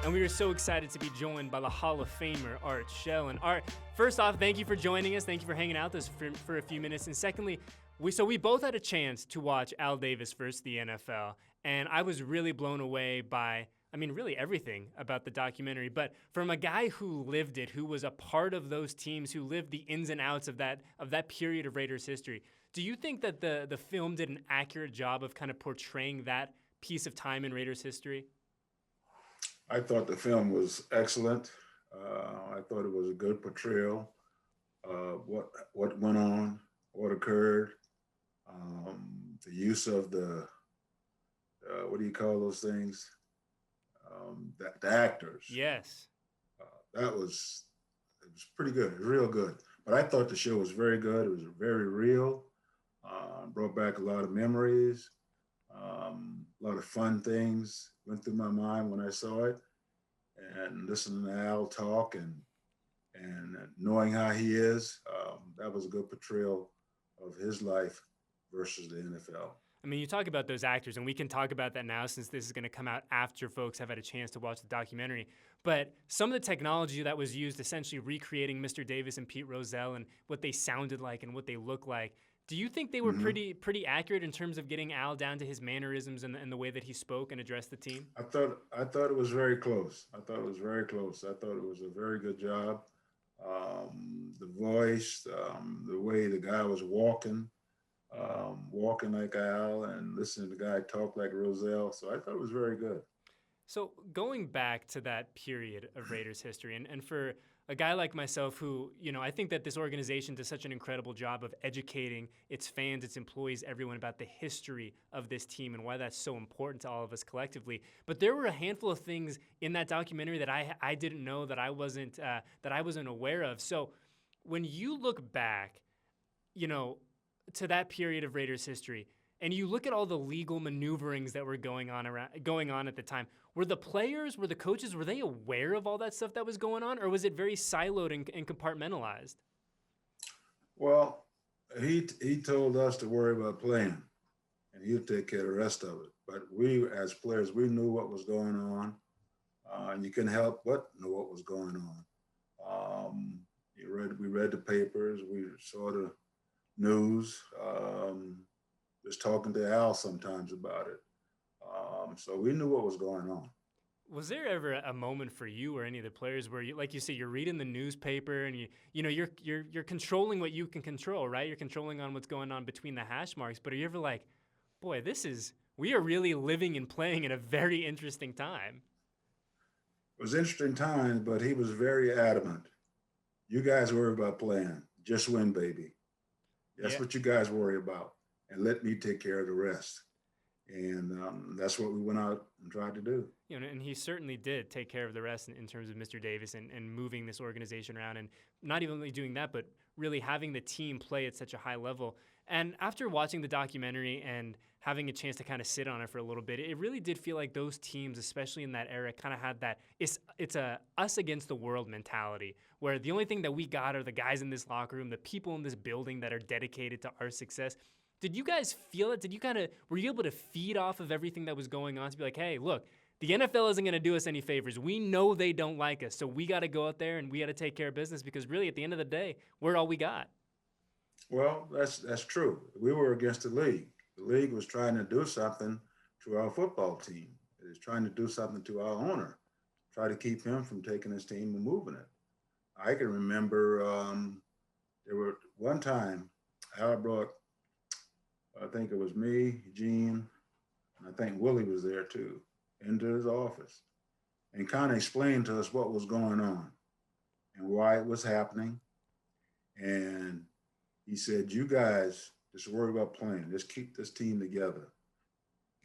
And we are so excited to be joined by the Hall of Famer, Art Shell. And Art, first off, thank you for joining us. Thank you for hanging out with us for a few minutes. And secondly, we both had a chance to watch Al Davis versus the NFL. And I was really blown away by, really everything about the documentary. But from a guy who lived it, who was a part of those teams, who lived the ins and outs of that period of Raiders history, do you think that the film did an accurate job of kind of portraying that piece of time in Raiders history? I thought the film was excellent. I thought it was a good portrayal of what went on, what occurred, the use of the what do you call those things? The actors. Yes. It was pretty good. It was real good. But I thought the show was very good. It was very real. Brought back a lot of memories. A lot of fun things went through my mind when I saw it, and listening to Al talk and knowing how he is, that was a good portrayal of his life versus the NFL. You talk about those actors, and we can talk about that now since this is going to come out after folks have had a chance to watch the documentary. But some of the technology that was used, essentially recreating Mr. Davis and Pete Rozelle and what they sounded like and what they looked like, do you think they were pretty accurate in terms of getting Al down to his mannerisms and the way that he spoke and addressed the team? I thought it was very close. I thought it was very close. I thought it was a very good job. The voice, the way the guy was walking like Al, and listening to the guy talk like Rozelle. So I thought it was very good. So going back to that period of Raiders history, and for a guy like myself who, I think that this organization does such an incredible job of educating its fans, its employees, everyone about the history of this team and why that's so important to all of us collectively. But there were a handful of things in that documentary that I didn't know, that I wasn't aware of. So when you look back, to that period of Raiders history, and you look at all the legal maneuverings that were going on at the time, were the players, were the coaches, were they aware of all that stuff that was going on, or was it very siloed and compartmentalized? Well, he told us to worry about playing, and he'll take care of the rest of it. But we, as players, we knew what was going on, and you couldn't help but know what was going on. We read the papers, we saw the news. Just talking to Al sometimes about it. So we knew what was going on. Was there ever a moment for you or any of the players where you, like you say, you're reading the newspaper and you're controlling what you can control, right? You're controlling on what's going on between the hash marks. But are you ever like, boy, we are really living and playing in a very interesting time? It was interesting times, but he was very adamant. You guys worry about playing. Just win, baby. That's what you guys worry about. And let me take care of the rest. And that's what we went out and tried to do. And he certainly did take care of the rest in terms of Mr. Davis and moving this organization around, and not even only doing that, but really having the team play at such a high level. And after watching the documentary and having a chance to kind of sit on it for a little bit, it really did feel like those teams, especially in that era, kind of had that it's a us against the world mentality, where the only thing that we got are the guys in this locker room, the people in this building that are dedicated to our success. Did you guys feel it? Were you able to feed off of everything that was going on to be like, hey, look, the NFL isn't going to do us any favors. We know they don't like us, so we got to go out there and we got to take care of business, because really at the end of the day, we're all we got. Well, that's true. We were against the league. The league was trying to do something to our football team. It was trying to do something to our owner, try to keep him from taking his team and moving it. I can remember there were one time Al brought, I think it was me, Gene, and I think Willie was there too, into his office and kind of explained to us what was going on and why it was happening. And he said, you guys just worry about playing. Just keep this team together.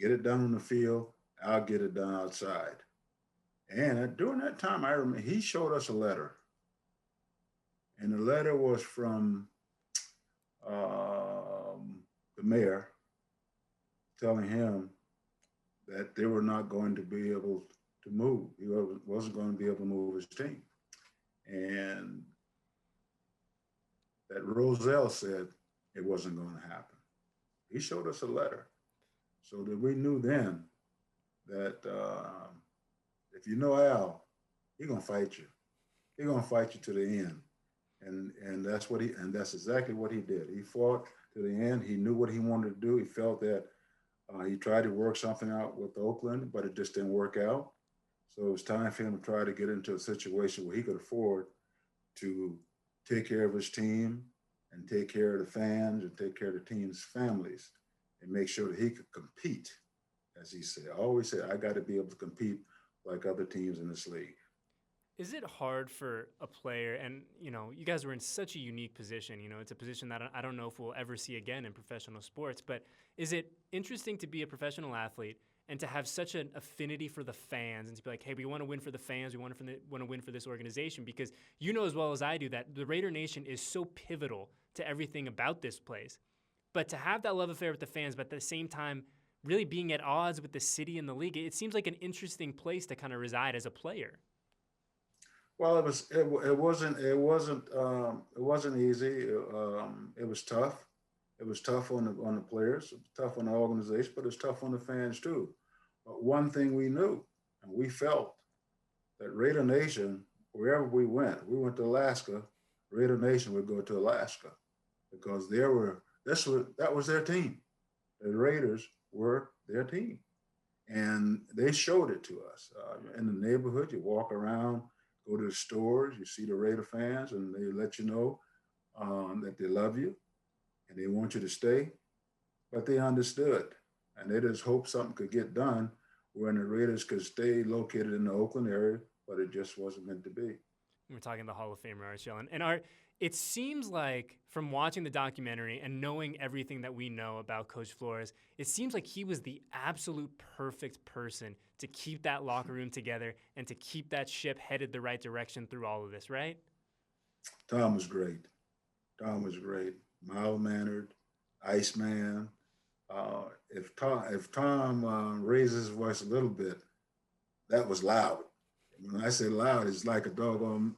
Get it done on the field. I'll get it done outside. And during that time, I remember he showed us a letter. And the letter was from the mayor telling him that they were not going to be able to move. He wasn't going to be able to move his team. And that Rozelle said it wasn't going to happen. He showed us a letter so that we knew then that if you know Al, he's gonna fight you. He's gonna fight you to the end. And that's exactly what he did. He fought to the end. He knew what he wanted to do. He felt that he tried to work something out with Oakland, but it just didn't work out. So it was time for him to try to get into a situation where he could afford to take care of his team and take care of the fans and take care of the team's families and make sure that he could compete, as he said. I always said, I got to be able to compete like other teams in this league. Is it hard for a player, and you guys were in such a unique position, it's a position that I don't know if we'll ever see again in professional sports, but is it interesting to be a professional athlete and to have such an affinity for the fans and to be like, hey, we want to win for the fans, we want to win for this organization, because you know as well as I do that the Raider Nation is so pivotal to everything about this place. But to have that love affair with the fans, but at the same time really being at odds with the city and the league, it seems like an interesting place to kind of reside as a player. Well, it wasn't easy. It was tough. It was tough on the players, it was tough on the organization, but it's tough on the fans too. But one thing we knew and we felt that Raider Nation, wherever we went to Alaska, Raider Nation would go to Alaska because that was their team. The Raiders were their team, and they showed it to us in the neighborhood. You walk around, go to the stores, you see the Raider fans, and they let you know that they love you and they want you to stay. But they understood, and they just hoped something could get done where the Raiders could stay located in the Oakland area, but it just wasn't meant to be. We're talking the Hall of Famer Art Shell, and Art. It seems like from watching the documentary and knowing everything that we know about Coach Flores, it seems like he was the absolute perfect person to keep that locker room together and to keep that ship headed the right direction through all of this, right? Tom was great. Tom was great. Mild-mannered, Iceman. If Tom raises his voice a little bit, that was loud. When I say loud, it's like a doggone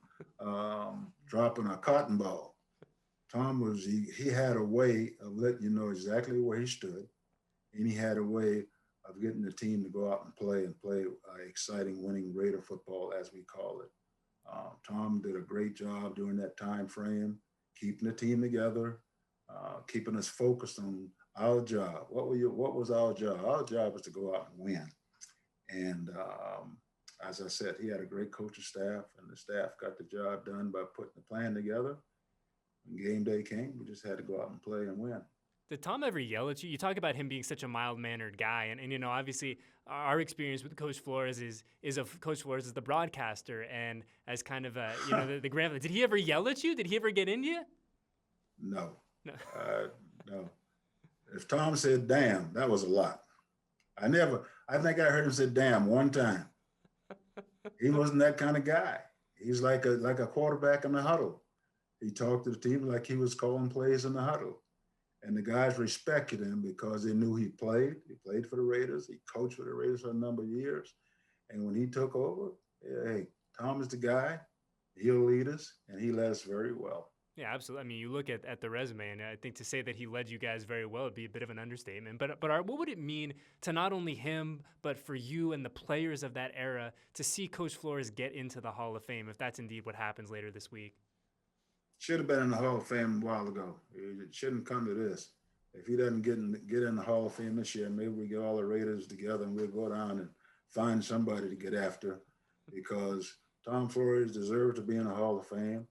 dropping a cotton ball. He had a way of letting you know exactly where he stood, and he had a way of getting the team to go out and play exciting, winning Raider football, as we call it. Tom did a great job during that time frame, keeping the team together, keeping us focused on our job. What was our job? Our job was to go out and win. And as I said, he had a great coaching staff, and the staff got the job done by putting the plan together. When game day came, we just had to go out and play and win. Did Tom ever yell at you? You talk about him being such a mild-mannered guy, and obviously our experience with Coach Flores is of Coach Flores as the broadcaster and as kind of the grandfather. Did he ever yell at you? Did he ever get into you? No. No. If Tom said "damn," that was a lot. I think I heard him say "damn" one time. He wasn't that kind of guy. He's like a quarterback in the huddle. He talked to the team like he was calling plays in the huddle. And the guys respected him because they knew he played. He played for the Raiders. He coached for the Raiders for a number of years. And when he took over, hey, Tom is the guy. He'll lead us, and he led us very well. Yeah, absolutely. I mean, you look at the resume, and I think to say that he led you guys very well would be a bit of an understatement. But Art, what would it mean to not only him, but for you and the players of that era to see Coach Flores get into the Hall of Fame, if that's indeed what happens later this week? Should have been in the Hall of Fame a while ago. It shouldn't come to this. If he doesn't get in the Hall of Fame this year, maybe we get all the Raiders together and we'll go down and find somebody to get after, because Tom Flores deserves to be in the Hall of Fame.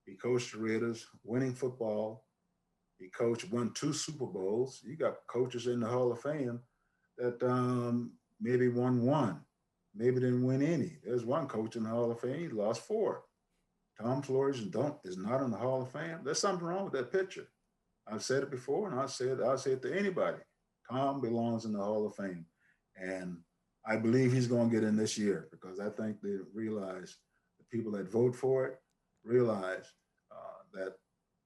He coached the Raiders, winning football. He won 2 Super Bowls. You got coaches in the Hall of Fame that maybe won 1, maybe didn't win any. There's one coach in the Hall of Fame, he lost 4. Tom Flores is not in the Hall of Fame. There's something wrong with that picture. I've said it before, and I'll say it to anybody. Tom belongs in the Hall of Fame. And I believe he's going to get in this year, because I think they realize, the people that vote for it realize that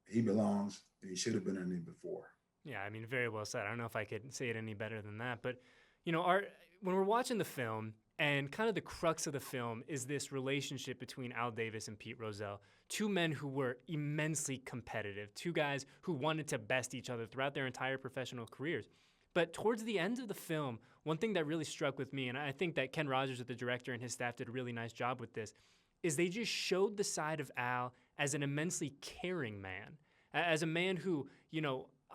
he belongs, and he should have been in it before. Yeah, I mean, very well said. I don't know if I could say it any better than that. But, Art, when we're watching the film, and kind of the crux of the film is this relationship between Al Davis and Pete Rozelle, 2 men who were immensely competitive, 2 guys who wanted to best each other throughout their entire professional careers. But towards the end of the film, one thing that really struck with me, and I think that Ken Rogers, the director, and his staff did a really nice job with this, is they just showed the side of Al as an immensely caring man, as a man who,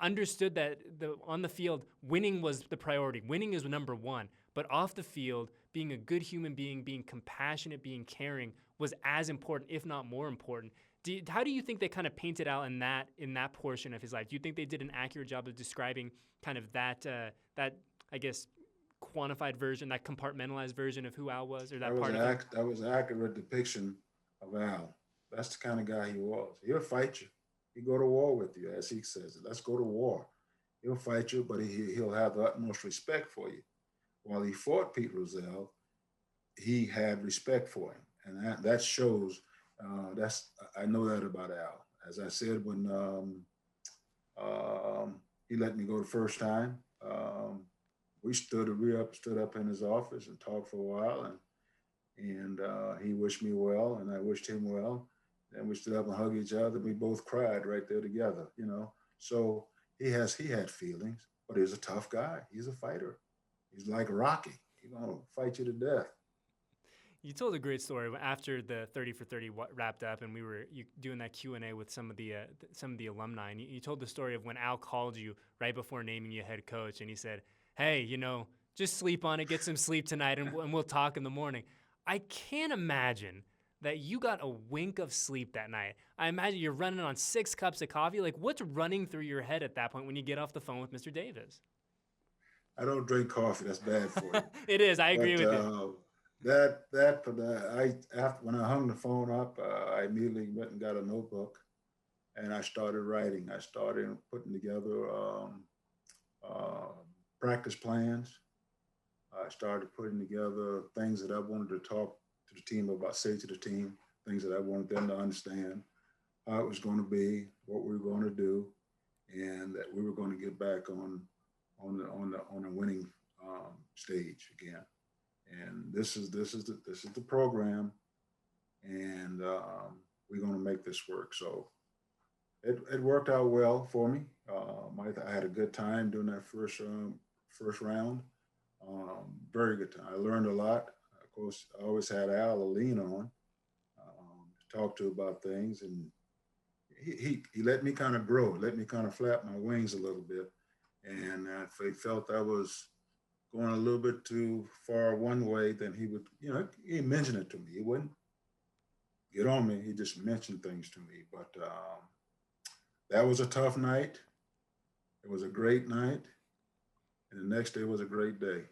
understood that on the field, winning was the priority. Winning is number one. But off the field, being a good human being, being compassionate, being caring was as important, if not more important. How do you think they kind of painted Al in that portion of his life? Do you think they did an accurate job of describing kind of that I guess quantified version, that compartmentalized version of who Al was, or that part of him? That was an accurate depiction of Al. That's the kind of guy he was. He'll fight you. He'll go to war with you, as he says. Let's go to war. He'll fight you, but he'll have the utmost respect for you. While he fought Pete Rozelle, he had respect for him, and that shows. I know that about Al. As I said, when he let me go the first time, we stood up in his office and talked for a while, and he wished me well, and I wished him well. Then we stood up and hugged each other. We both cried right there together, So he had feelings, but he's a tough guy. He's a fighter. He's like Rocky. He's gonna fight you to death. You told a great story after the 30 for 30 wrapped up, and we were doing that Q&A with some of the alumni. And you told the story of when Al called you right before naming you head coach, and he said, "Hey, just sleep on it, get some sleep tonight, and we'll talk in the morning." I can't imagine that you got a wink of sleep that night. I imagine you're running on 6 cups of coffee. Like, what's running through your head at that point when you get off the phone with Mr. Davis? I don't drink coffee. That's bad for you. It is. I agree with you. When I hung the phone up, I immediately went and got a notebook, and I started writing. I started putting together practice plans. I started putting together things that I wanted to talk to the team about, say to the team, things that I wanted them to understand, how it was going to be, what we were going to do, and that we were going to get back on a winning stage again. And this is the program, and we're going to make this work. So it worked out well for me. I had a good time doing that first round. Very good time. I learned a lot. Of course, I always had Al to lean on, to talk to about things, and he let me kind of grow, let me kind of flap my wings a little bit. And if he felt I was going a little bit too far one way, then he would, he mentioned it to me. He wouldn't get on me. He just mentioned things to me. But that was a tough night. It was a great night. And the next day was a great day.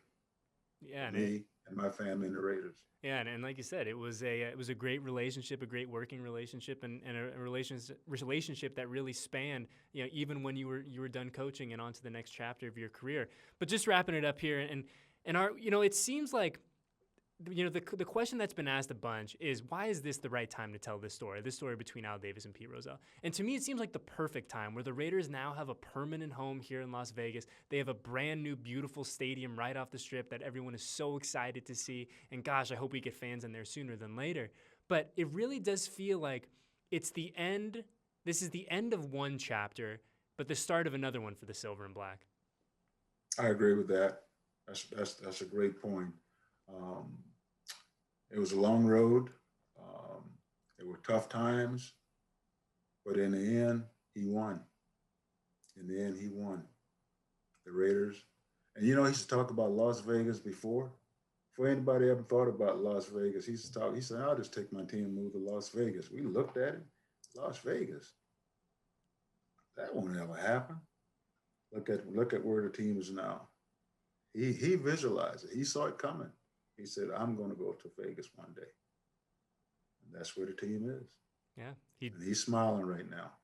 Yeah, me and my family and the Raiders. Yeah, and like you said, it was a great relationship, a great working relationship, and a relationship that really spanned, even when you were done coaching and on to the next chapter of your career. But just wrapping it up here, and it seems like, the question that's been asked a bunch is, why is this the right time to tell this story between Al Davis and Pete Rozelle? And to me, it seems like the perfect time, where the Raiders now have a permanent home here in Las Vegas. They have a brand new, beautiful stadium right off the Strip that everyone is so excited to see. And gosh, I hope we get fans in there sooner than later. But it really does feel like it's the end. This is the end of one chapter, but the start of another one for the Silver and Black. I agree with that. That's a great point. It was a long road. There were tough times, but in the end, he won. In the end, he won. The Raiders. And he used to talk about Las Vegas before anybody ever thought about Las Vegas. He used to talk, he said, "I'll just take my team and move to Las Vegas." We looked at it, Las Vegas. That won't ever happen. Look at where the team is now. He visualized it. He saw it coming. He said, "I'm going to go to Vegas one day." And that's where the team is. Yeah. And he's smiling right now.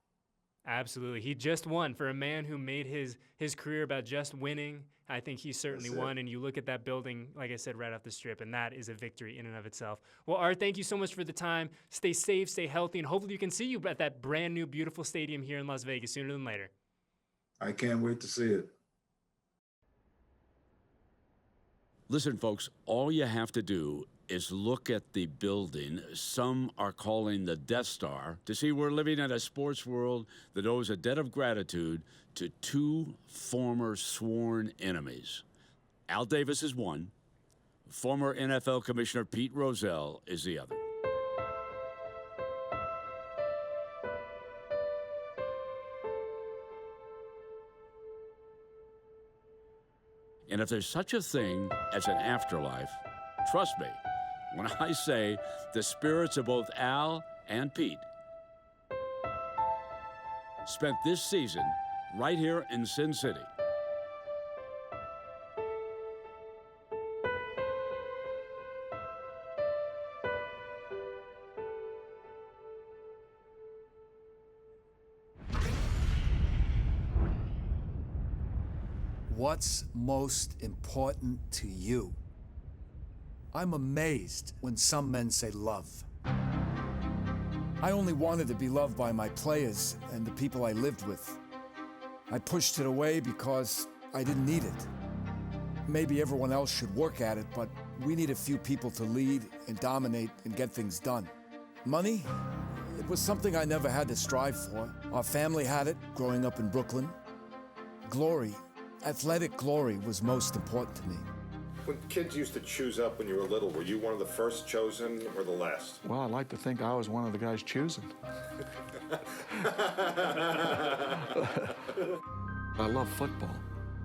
Absolutely. He just won. For a man who made his career about just winning, I think he certainly won. And you look at that building, like I said, right off the Strip, and that is a victory in and of itself. Well, Art, thank you so much for the time. Stay safe, stay healthy, and hopefully you can see you at that brand new, beautiful stadium here in Las Vegas sooner than later. I can't wait to see it. Listen, folks, all you have to do is look at the building some are calling the Death Star to see we're living in a sports world that owes a debt of gratitude to two former sworn enemies. Al Davis is one. Former NFL Commissioner Pete Rozelle is the other. And if there's such a thing as an afterlife, trust me when I say the spirits of both Al and Pete spent this season right here in Sin City. What's most important to you? I'm amazed when some men say love. I only wanted to be loved by my players and the people I lived with. I pushed it away because I didn't need it. Maybe everyone else should work at it, but we need a few people to lead and dominate and get things done. Money? It was something I never had to strive for. Our family had it growing up in Brooklyn. Glory. Athletic glory was most important to me. When kids used to choose up when you were little, were you one of the first chosen or the last? Well, I like to think I was one of the guys chosen. I love football.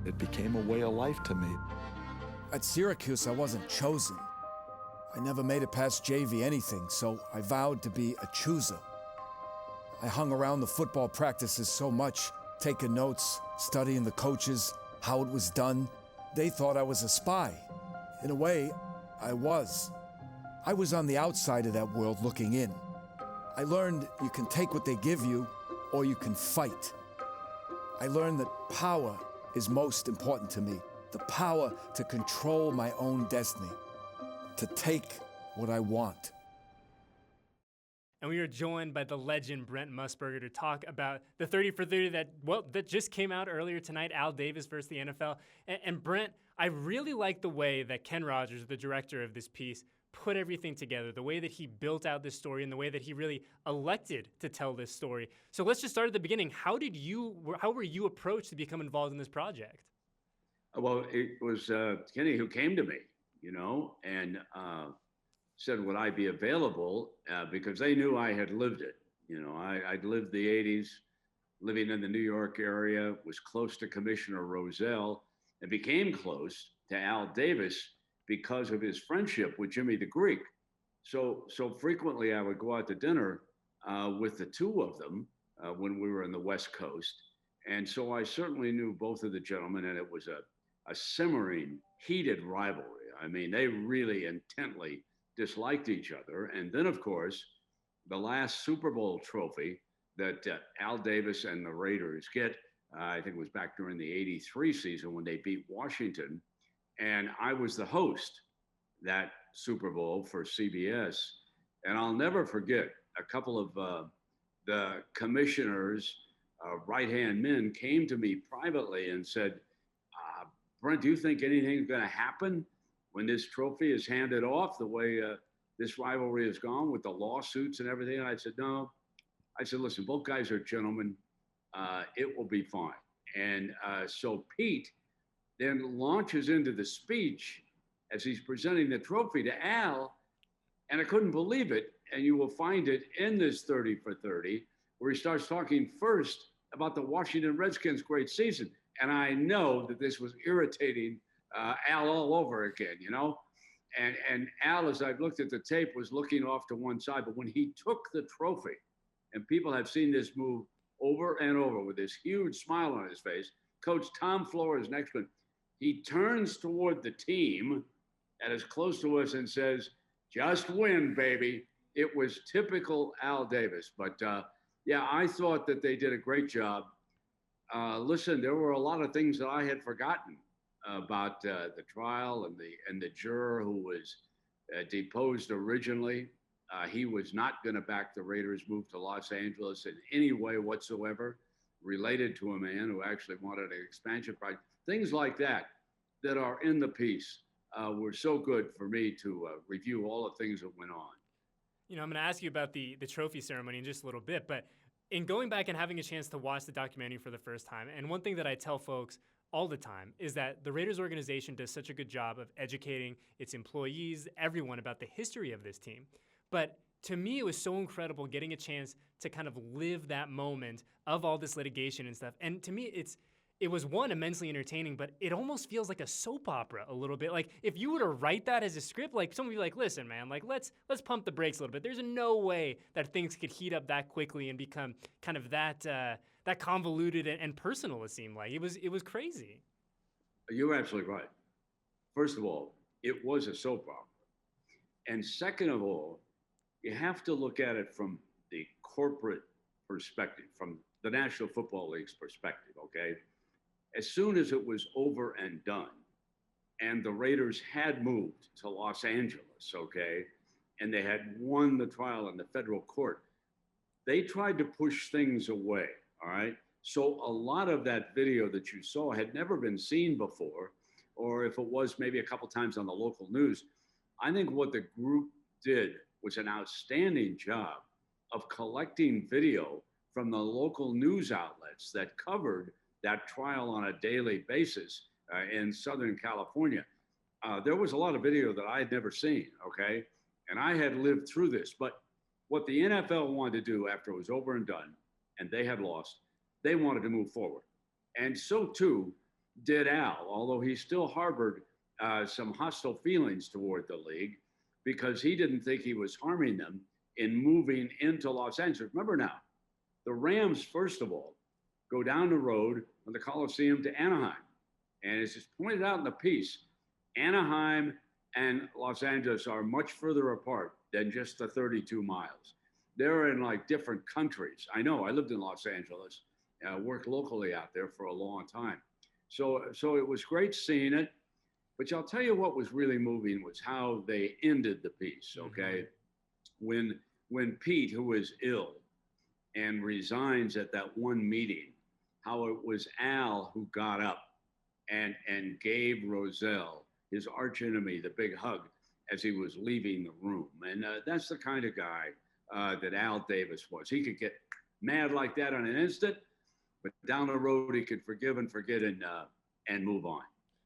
It became a way of life to me. At Syracuse, I wasn't chosen. I never made it past JV anything, so I vowed to be a chooser. I hung around the football practices so much, taking notes, studying the coaches, how it was done. They thought I was a spy. In a way, I was. I was on the outside of that world looking in. I learned you can take what they give you, or you can fight. I learned that power is most important to me. The power to control my own destiny. To take what I want. And we are joined by the legend Brent Musburger to talk about the 30 for 30 that just came out earlier tonight, Al Davis versus the NFL. And Brent, I really like the way that Ken Rogers, the director of this piece, put everything together, the way that he built out this story and the way that he really elected to tell this story. So let's just start at the beginning. How were you approached to become involved in this project? Well, it was Kenny who came to me, and said, would I be available? Because they knew I had lived it. I'd lived the 80s, living in the New York area, was close to Commissioner Rozelle, and became close to Al Davis because of his friendship with Jimmy the Greek. So frequently I would go out to dinner with the two of them when we were in the West Coast. And so I certainly knew both of the gentlemen, and it was a simmering, heated rivalry. I mean, they really intently disliked each other. And then, of course, the last Super Bowl trophy that Al Davis and the Raiders get, I think it was back during the 83 season when they beat Washington. And I was the host that Super Bowl for CBS. And I'll never forget a couple of the commissioners, right-hand men, came to me privately and said, Brent, do you think anything's going to happen when this trophy is handed off the way this rivalry has gone with the lawsuits and everything? And I said, no. I said, listen, both guys are gentlemen. It will be fine. And so Pete then launches into the speech as he's presenting the trophy to Al. And I couldn't believe it. And you will find it in this 30 for 30, where he starts talking first about the Washington Redskins' great season. And I know that this was irritating Al all over again, And Al, as I've looked at the tape, was looking off to one side. But when he took the trophy, and people have seen this move over and over with this huge smile on his face, Coach Tom Flores next to him, he turns toward the team and is close to us and says, just win, baby. It was typical Al Davis. But yeah, I thought that they did a great job. Listen, there were a lot of things that I had forgotten about the trial and the juror who was deposed originally. He was not going to back the Raiders' move to Los Angeles in any way whatsoever, related to a man who actually wanted an expansion project. Things like that are in the piece. were so good for me to review all the things that went on. You know, I'm going to ask you about the trophy ceremony in just a little bit, but in going back and having a chance to watch the documentary for the first time, and one thing that I tell folks all the time is that the Raiders organization does such a good job of educating its employees, everyone, about the history of this team. But to me, it was so incredible getting a chance to kind of live that moment of all this litigation and stuff. And to me, it was one, immensely entertaining, but it almost feels like a soap opera a little bit. Like if you were to write that as a script, like someone would be like, listen, man, like let's pump the brakes a little bit. There's no way that things could heat up that quickly and become kind of that convoluted and personal. It seemed like it was crazy. You're absolutely right. First of all, it was a soap opera. And second of all, you have to look at it from the corporate perspective, from the National Football League's perspective, okay? As soon as it was over and done, and the Raiders had moved to Los Angeles, okay, and they had won the trial in the federal court, they tried to push things away, all right? So a lot of that video that you saw had never been seen before, or if it was maybe a couple times on the local news. I think what the group did was an outstanding job of collecting video from the local news outlets that covered that trial on a daily basis in Southern California. There was a lot of video that I had never seen, okay? And I had lived through this. But what the NFL wanted to do after it was over and done, and they had lost, they wanted to move forward. And so too did Al, although he still harbored some hostile feelings toward the league because he didn't think he was harming them in moving into Los Angeles. Remember now, the Rams, first of all, go down the road from the Coliseum to Anaheim. And as it's pointed out in the piece, Anaheim and Los Angeles are much further apart than just the 32 miles. They're in like different countries. I know, I lived in Los Angeles, worked locally out there for a long time. So it was great seeing it. But I'll tell you what was really moving was how they ended the piece, okay? Mm-hmm. When Pete, who was ill and resigns at that one meeting, how it was Al who got up and gave Rozelle, his archenemy, the big hug as he was leaving the room. And that's the kind of guy that Al Davis was. He could get mad like that on an instant, but down the road he could forgive and forget and move on.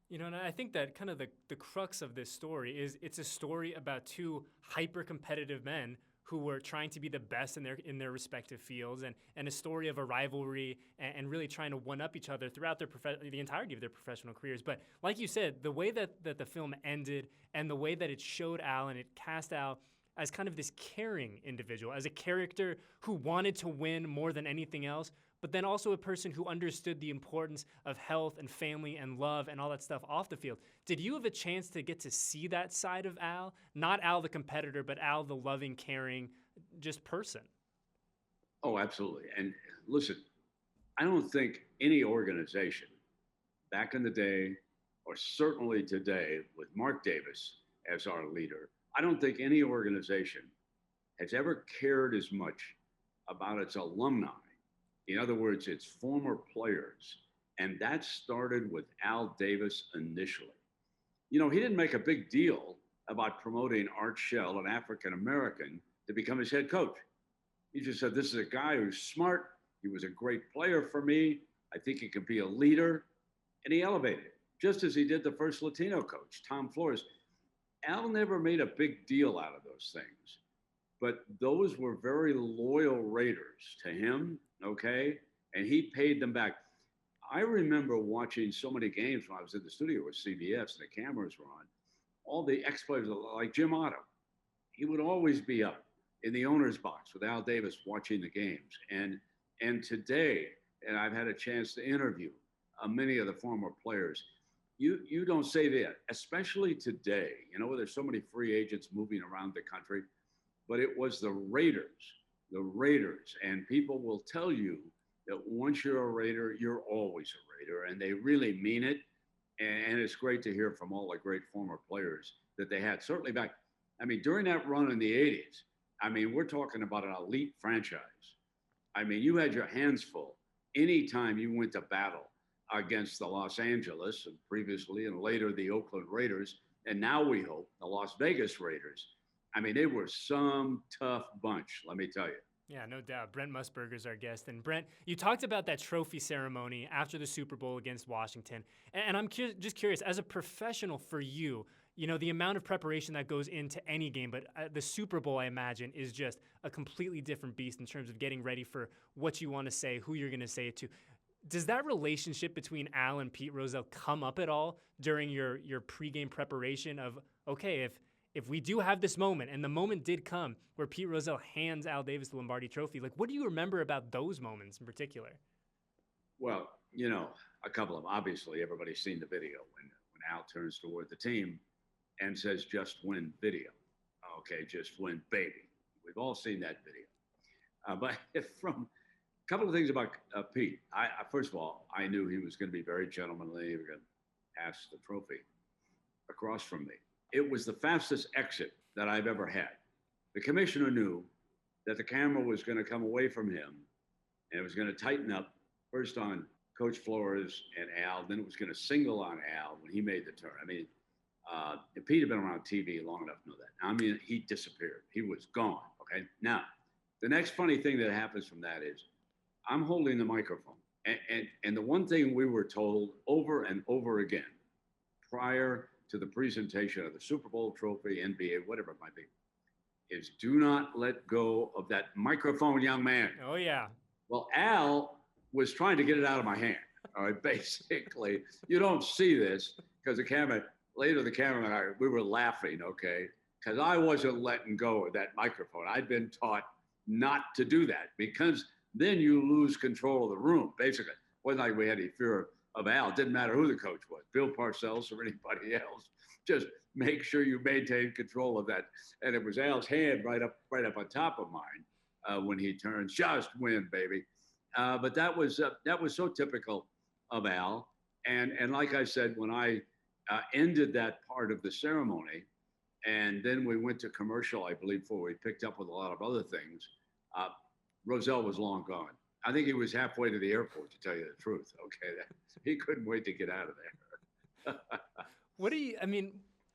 You know, and I think that kind of the crux of this story is it's a story about two hyper-competitive men who were trying to be the best in their respective fields, and a story of a rivalry and really trying to one-up each other throughout the entirety of their professional careers. But like you said, the way that the film ended and the way that it showed Al and it cast Al as kind of this caring individual, as a character who wanted to win more than anything else, but then also a person who understood the importance of health and family and love and all that stuff off the field. Did you have a chance to get to see that side of Al? Not Al the competitor, but Al the loving, caring, just person. Oh, absolutely. And listen, I don't think any organization back in the day, or certainly today with Mark Davis as our leader, I don't think any organization has ever cared as much about its alumni. In other words, its former players. And that started with Al Davis initially. You know, he didn't make a big deal about promoting Art Shell, an African-American, to become his head coach. He just said, this is a guy who's smart. He was a great player for me. I think he could be a leader. And he elevated it, just as he did the first Latino coach, Tom Flores. Al never made a big deal out of those things. But those were very loyal Raiders to him, okay? And he paid them back. I remember watching so many games when I was in the studio with CBS and the cameras were on. All the ex-players, like Jim Otto, he would always be up in the owner's box with Al Davis watching the games. And today, and I've had a chance to interview many of the former players, you don't say that, especially today, you know, there's so many free agents moving around the country. But it was the Raiders, and people will tell you that once you're a Raider, you're always a Raider, and they really mean it. And it's great to hear from all the great former players that they had. Certainly back, I mean, during that run in the 80s, I mean, we're talking about an elite franchise. I mean, you had your hands full anytime you went to battle against the Los Angeles and previously and later the Oakland Raiders And now we hope the Las Vegas Raiders. I mean, they were some tough bunch, let me tell you. Yeah, no doubt. Brent Musburger is our guest. And Brent, you talked about that trophy ceremony after the Super Bowl against Washington. And I'm just curious, as a professional for you, you know, the amount of preparation that goes into any game, but the Super Bowl, I imagine, is just a completely different beast in terms of getting ready for what you want to say, who you're going to say it to. Does that relationship between Al and Pete Rozelle come up at all during your pregame preparation of, okay, if we do have this moment, and the moment did come where Pete Rozelle hands Al Davis the Lombardi Trophy, like, what do you remember about those moments in particular? Well, you know, a couple of them. Obviously, everybody's seen the video when Al turns toward the team and says, "Just win video." Okay, just win, baby. We've all seen that video. But from a couple of things about Pete. First of all, I knew he was going to be very gentlemanly. He was going to pass the trophy across from me. It was the fastest exit that I've ever had. The commissioner knew that the camera was going to come away from him and it was going to tighten up first on Coach Flores and Al, then it was going to single on Al when he made the turn. I mean, Pete had been around TV long enough to know that. I mean, he disappeared. He was gone, okay? Now, the next funny thing that happens from that is I'm holding the microphone. And the one thing we were told over and over again prior to the presentation of the Super Bowl trophy, NBA, whatever it might be, is do not let go of that microphone, young man. Oh, yeah. Well, Al was trying to get it out of my hand. All right, basically, you don't see this because the camera, we were laughing, okay, because I wasn't letting go of that microphone. I'd been taught not to do that because then you lose control of the room, basically. It wasn't like we had any fear of Al. It didn't matter who the coach was, Bill Parcells or anybody else. Just make sure you maintain control of that. And it was Al's hand right up on top of mine when he turns. Just win, baby. But that was so typical of Al. And like I said, when I ended that part of the ceremony, and then we went to commercial, I believe, before we picked up with a lot of other things, Rozelle was long gone. I think he was halfway to the airport, to tell you the truth. Okay, he couldn't wait to get out of there.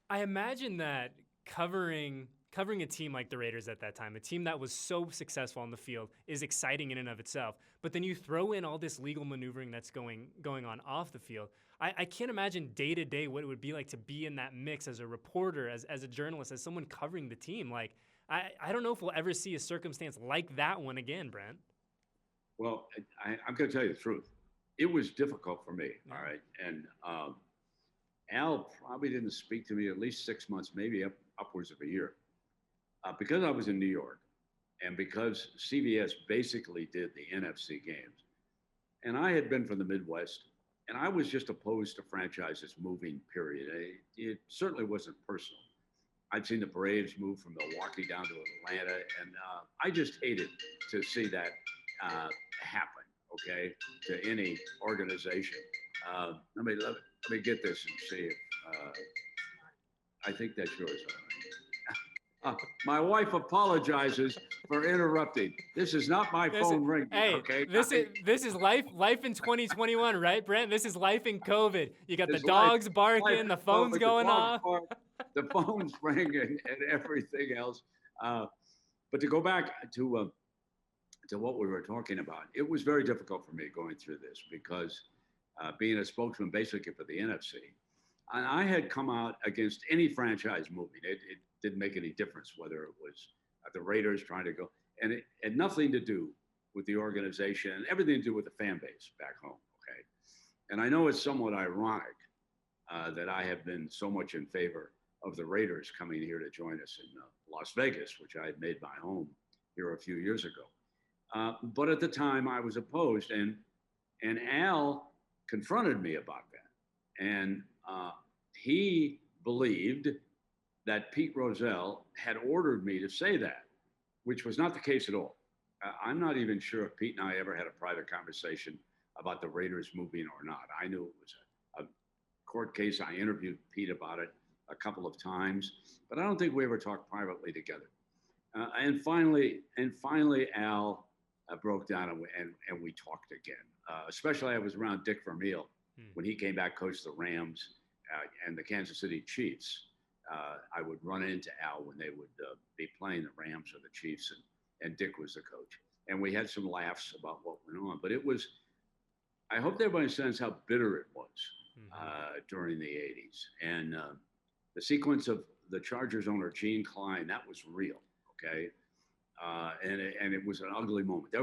I imagine that covering a team like the Raiders at that time, a team that was so successful on the field, is exciting in and of itself. But then you throw in all this legal maneuvering that's going on off the field. I can't imagine day to day what it would be like to be in that mix as a reporter, as a journalist, as someone covering the team. Like, I don't know if we'll ever see a circumstance like that one again, Brent. Well, I'm going to tell you the truth. It was difficult for me, all right? And Al probably didn't speak to me at least 6 months, maybe upwards of a year, because I was in New York and because CBS basically did the NFC games. And I had been from the Midwest, and I was just opposed to franchises moving, period. It certainly wasn't personal. I'd seen the Braves move from Milwaukee down to Atlanta, and I just hated to see that happen, okay, to any organization. Let me get this and see if I think that's yours. My wife apologizes for interrupting. This is not my phone ringing. Hey, okay. This is life in 2021, right, Brent? This is life in COVID. You got the dogs barking, the phone's going off. The phone's ringing and everything else. But to go back to what we were talking about, it was very difficult for me going through this because being a spokesman basically for the NFC, and I had come out against any franchise moving. It didn't make any difference whether it was the Raiders trying to go, and it had nothing to do with the organization and everything to do with the fan base back home, okay? And I know it's somewhat ironic that I have been so much in favor of the Raiders coming here to join us in Las Vegas, which I had made my home here a few years ago. But at the time I was opposed, and Al confronted me about that. And he believed that Pete Rozelle had ordered me to say that, which was not the case at all. I'm not even sure if Pete and I ever had a private conversation about the Raiders moving or not. I knew it was a court case. I interviewed Pete about it a couple of times, but I don't think we ever talked privately together. And finally, Al broke down and we talked again. Especially I was around Dick Vermeil when he came back, coached the Rams and the Kansas City Chiefs. I would run into Al when they would be playing the Rams or the Chiefs, and Dick was the coach. And we had some laughs about what went on. But it was, I hope everybody understands how bitter it was during the 80s. And the sequence of the Chargers owner, Gene Klein, that was real, okay? And it was an ugly moment.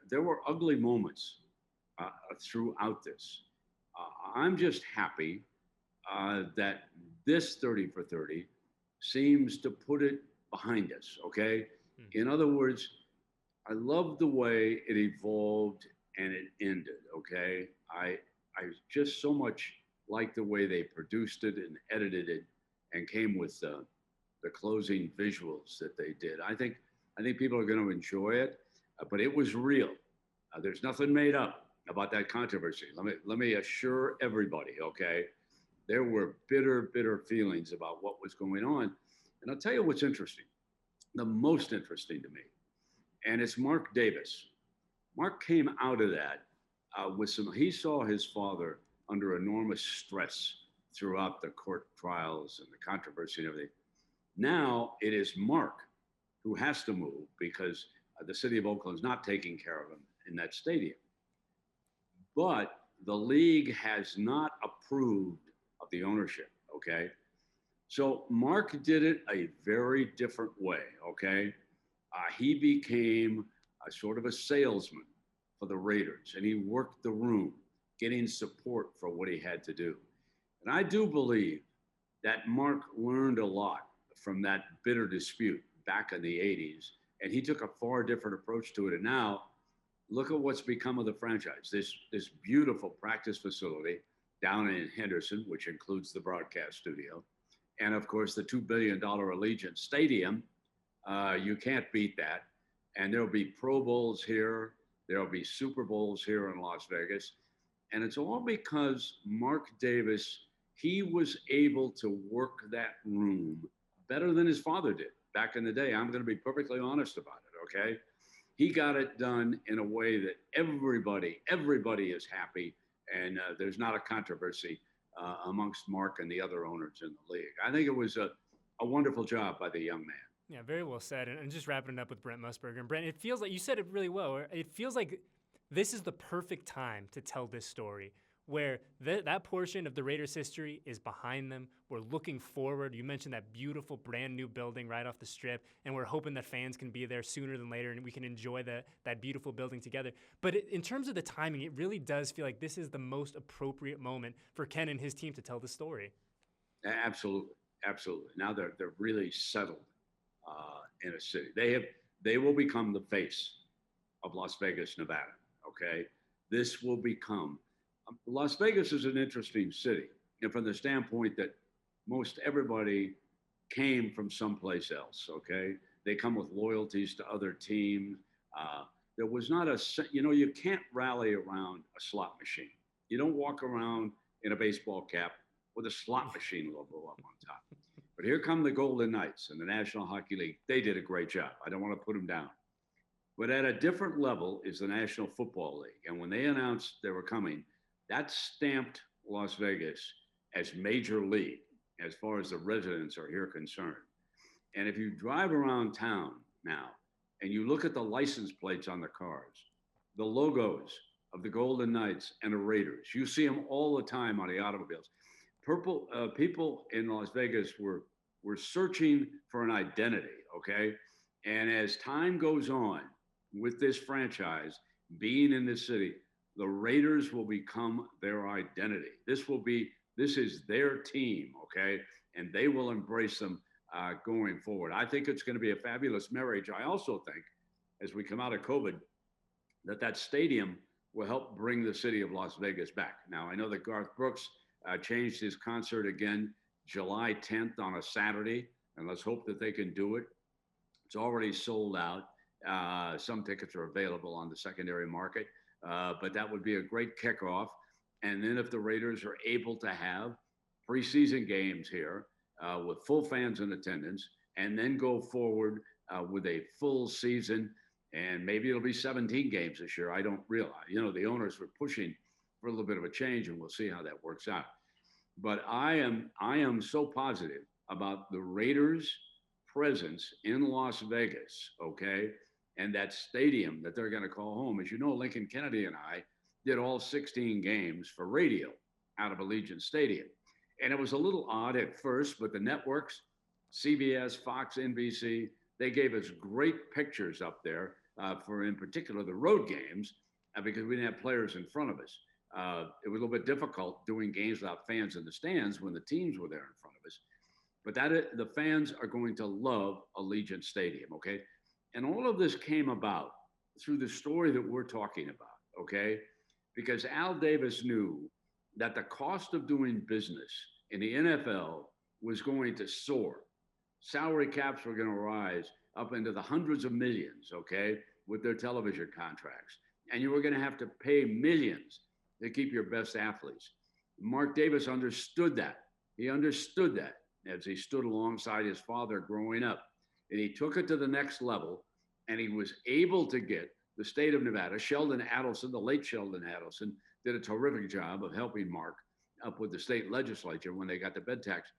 There were ugly moments throughout this. I'm just happy that this 30 for 30 seems to put it behind us, okay? In other words, I love the way it evolved and it ended, okay? I just so much like the way they produced it and edited it and came with the closing visuals that they did. I think people are going to enjoy it, but it was real. There's nothing made up about that controversy. Let me assure everybody, okay? There were bitter feelings about what was going on. And I'll tell you what's interesting, the most interesting to me, and it's Mark Davis. Mark came out of that he saw his father under enormous stress throughout the court trials and the controversy and everything. Now it is Mark who has to move because the city of Oakland is not taking care of him in that stadium. But the league has not approved of the ownership, okay? So Mark did it a very different way, okay? He became a sort of a salesman for the Raiders, and he worked the room, getting support for what he had to do. And I do believe that Mark learned a lot from that bitter dispute back in the 80s, and he took a far different approach to it. And now, look at what's become of the franchise. This beautiful practice facility down in Henderson, which includes the broadcast studio, and of course the $2 billion Allegiant Stadium. You can't beat that. And there'll be Pro Bowls here. There'll be Super Bowls here in Las Vegas. And it's all because Mark Davis, he was able to work that room better than his father did back in the day. I'm going to be perfectly honest about it, okay? He got it done in a way that everybody is happy, and there's not a controversy amongst Mark and the other owners in the league. I think it was a wonderful job by the young man. Yeah, very well said. And just wrapping it up with Brent Musburger. And Brent, it feels like you said it really well. It feels like this is the perfect time to tell this story, where that portion of the Raiders' history is behind them. We're looking forward. You mentioned that beautiful brand new building right off the strip, and we're hoping that fans can be there sooner than later and we can enjoy that beautiful building together. But in terms of the timing, it really does feel like this is the most appropriate moment for Ken and his team to tell the story. Absolutely. Now they're really settled in a city. They will become the face of Las Vegas, Nevada. Okay, this will become. Las Vegas is an interesting city, and from the standpoint that most everybody came from someplace else. Okay, they come with loyalties to other teams. There was not you can't rally around a slot machine. You don't walk around in a baseball cap with a slot machine logo up on top. But here come the Golden Knights in the National Hockey League. They did a great job. I don't want to put them down. But at a different level is the National Football League. And when they announced they were coming, that stamped Las Vegas as major league as far as the residents are here concerned. And if you drive around town now and you look at the license plates on the cars, the logos of the Golden Knights and the Raiders, you see them all the time on the automobiles. People in Las Vegas were searching for an identity, okay? And as time goes on with this franchise being in this city, the Raiders will become their identity. This is their team, okay? And they will embrace them going forward. I think it's going to be a fabulous marriage. I also think, as we come out of COVID, that stadium will help bring the city of Las Vegas back. Now, I know that Garth Brooks changed his concert again July 10th on a Saturday, and let's hope that they can do it. It's already sold out. Some tickets are available on the secondary market, but that would be a great kickoff. And then if the Raiders are able to have preseason games here with full fans in attendance, and then go forward with a full season, and maybe it'll be 17 games this year. I don't realize. The owners were pushing for a little bit of a change, and we'll see how that works out. But I am so positive about the Raiders' presence in Las Vegas, okay? And that stadium that they're going to call home. As you know, Lincoln Kennedy and I did all 16 games for radio out of Allegiant Stadium. And it was a little odd at first, but the networks, CBS, Fox, NBC, they gave us great pictures up there for, in particular, the road games because we didn't have players in front of us. It was a little bit difficult doing games without fans in the stands when the teams were there in front of us. But the fans are going to love Allegiant Stadium, okay? And all of this came about through the story that we're talking about, okay? Because Al Davis knew that the cost of doing business in the NFL was going to soar. Salary caps were going to rise up into the hundreds of millions, okay, with their television contracts. And you were going to have to pay millions to keep your best athletes. Mark Davis understood that. He understood that as he stood alongside his father growing up. And he took it to the next level, and he was able to get the state of Nevada. Sheldon Adelson, the late Sheldon Adelson, did a terrific job of helping Mark up with the state legislature when they got the bed tax.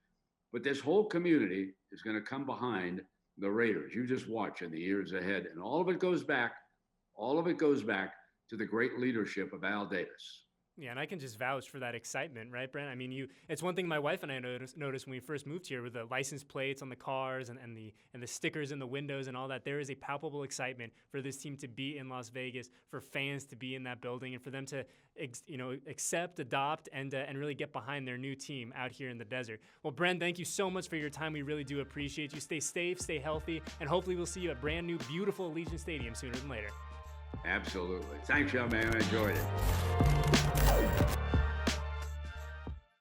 But this whole community is going to come behind the Raiders. You just watch in the years ahead. And all of it goes back to the great leadership of Al Davis. Yeah, and I can just vouch for that excitement, right, Brent? I mean, it's one thing my wife and I noticed when we first moved here with the license plates on the cars and the stickers in the windows and all that. There is a palpable excitement for this team to be in Las Vegas, for fans to be in that building, and for them to accept, adopt, and really get behind their new team out here in the desert. Well, Brent, thank you so much for your time. We really do appreciate you. Stay safe, stay healthy, and hopefully we'll see you at brand new, beautiful Allegiant Stadium sooner than later. Absolutely. Thanks, young man. I enjoyed it.